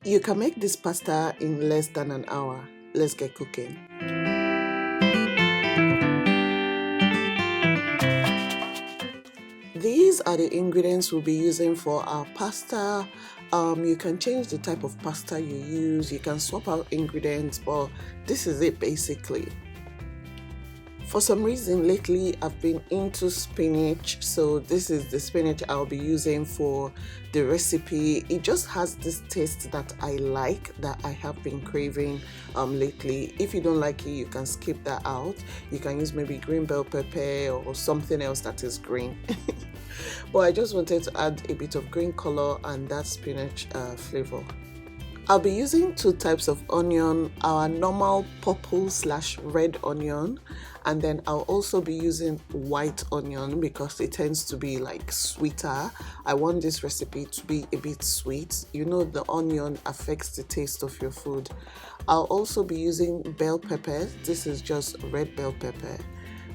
You can make this pasta in less than an hour. Let's get cooking. These are the ingredients we'll be using for our pasta. You can change the type of pasta you use. You can swap out ingredients, but this is it basically. For some reason lately I've been into spinach, so this is the spinach I'll be using for the recipe. It just has this taste that I like, that I have been craving lately. If you don't like it, you can skip that out. You can use maybe green bell pepper or something else that is green. But I just wanted to add a bit of green color and that spinach flavor. I'll be using two types of onion, our normal purple/red onion, and then I'll also be using white onion because it tends to be like sweeter. I want this recipe to be a bit sweet. You know, the onion affects the taste of your food. I'll also be using bell peppers. This is just red bell pepper.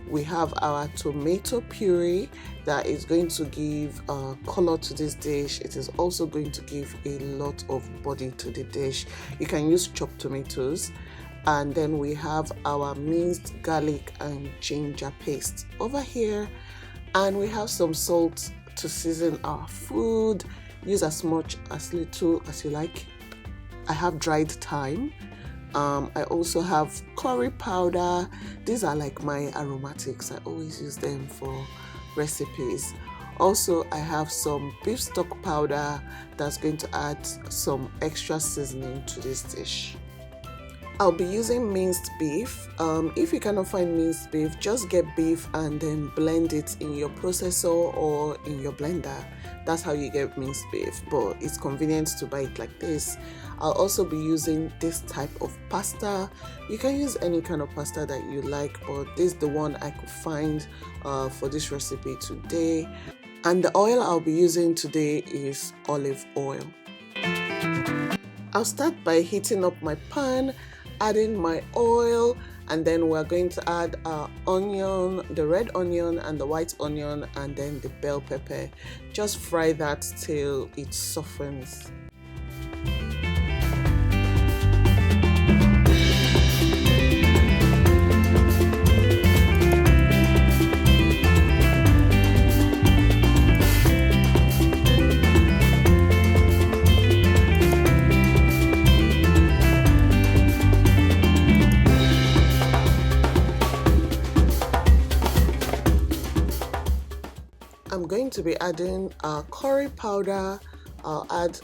We have our tomato puree that is going to give color to this dish. It is also going to give a lot of body to the dish. You can use chopped tomatoes. And then we have our minced garlic and ginger paste over here. And we have some salt to season our food. Use as much, as little as you like. I have dried thyme. I also have curry powder. These are like my aromatics. I always use them for recipes. Also, I have some beef stock powder that's going to add some extra seasoning to this dish. I'll be using minced beef. If you cannot find minced beef, just get beef and then blend it in your processor or in your blender. That's how you get minced beef, but it's convenient to buy it like this. I'll also be using this type of pasta. You can use any kind of pasta that you like, but this is the one I could find for this recipe today. And the oil I'll be using today is olive oil. I'll start by heating up my pan, adding my oil, and then we're going to add our onion, the red onion and the white onion, and then the bell pepper. Just fry that till it softens. I'm going to be adding curry powder. I'll add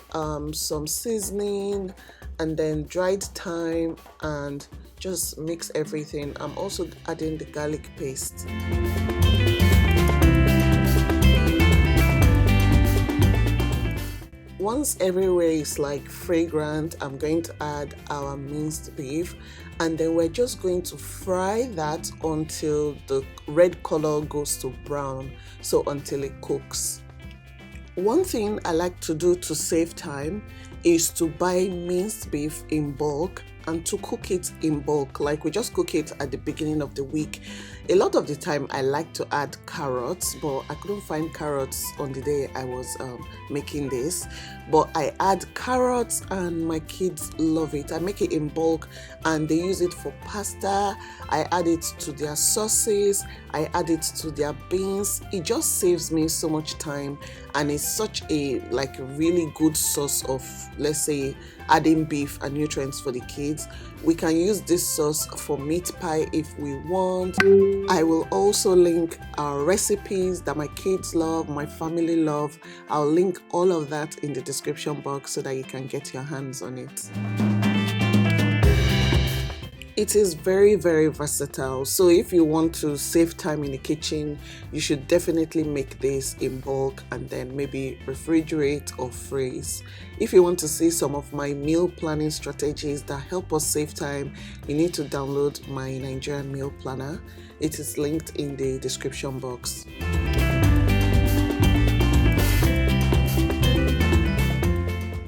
some seasoning and then dried thyme and just mix everything. I'm also adding the garlic paste. Once everywhere is like fragrant, I'm going to add our minced beef, and then we're just going to fry that until the red color goes to brown, so until it cooks. One thing I like to do to save time is to buy minced beef in bulk and to cook it in bulk. Like we just cook it at the beginning of the week. A lot of the time I like to add carrots, but I couldn't find carrots on the day I was making this. But I add carrots and my kids love it. I make it in bulk and they use it for pasta. I add it to their sauces. I add it to their beans. It just saves me so much time, and it's such a really good source of, let's say, adding beef and nutrients for the kids. We can use this sauce for meat pie if we want. I will also link our recipes that my kids love, my family love. I'll link all of that in the description box so that you can get your hands on it. It is very, very versatile. So if you want to save time in the kitchen, you should definitely make this in bulk and then maybe refrigerate or freeze. If you want to see some of my meal planning strategies that help us save time, you need to download my Nigerian meal planner. It is linked in the description box.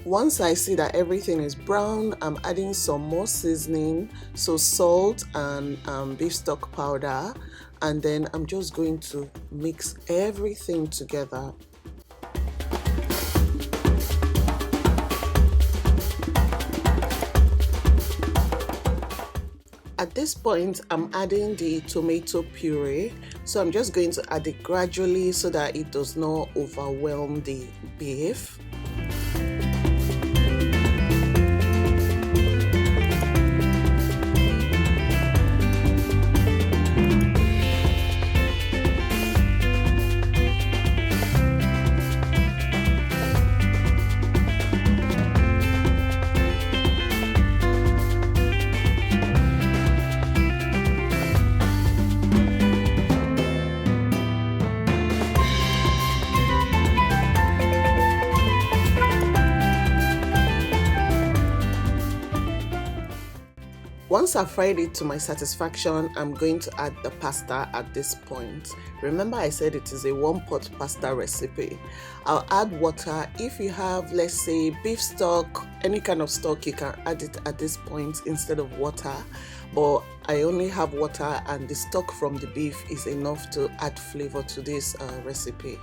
Once I see that everything is brown, I'm adding some more seasoning, so salt and beef stock powder, and then I'm just going to mix everything together. At this point, I'm adding the tomato puree. So I'm just going to add it gradually so that it does not overwhelm the beef. Once I've fried it to my satisfaction, I'm going to add the pasta at this point. Remember I said it is a one-pot pasta recipe. I'll add water. If you have, let's say, beef stock, any kind of stock, you can add it at this point instead of water. But I only have water, and the stock from the beef is enough to add flavor to this recipe.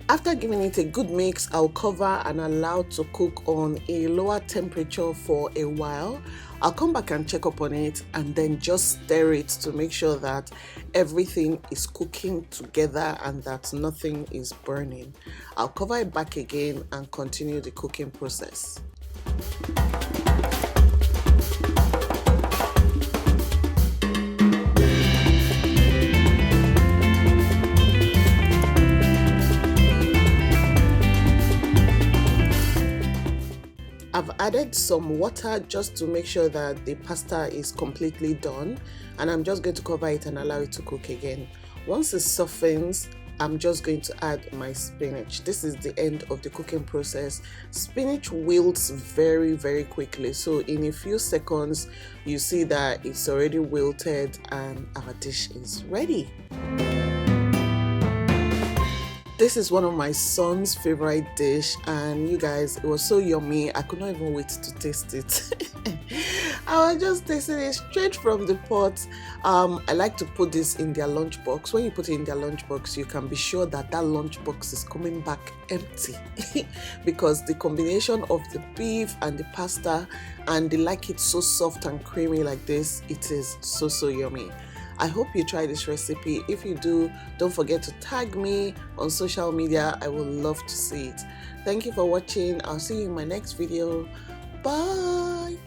After giving it a good mix, I'll cover and allow to cook on a lower temperature for a while. I'll come back and check up on it and then just stir it to make sure that everything is cooking together and that nothing is burning. I'll cover it back again and continue the cooking process. I've added some water just to make sure that the pasta is completely done, and I'm just going to cover it and allow it to cook again. Once it softens, I'm just going to add my spinach. This is the end of the cooking process. Spinach wilts very, very quickly, so in a few seconds you see that it's already wilted and our dish is ready. This is one of my son's favorite dish, and you guys, it was so yummy. I could not even wait to taste it. I was just tasting it straight from the pot. I like to put this in their lunchbox. When you put it in their lunchbox, you can be sure that that lunchbox is coming back empty because the combination of the beef and the pasta, and they like it so soft and creamy like this, it is so yummy. I hope you try this recipe. If you do, don't forget to tag me on social media. I would love to see it. Thank you for watching. I'll see you in my next video. Bye.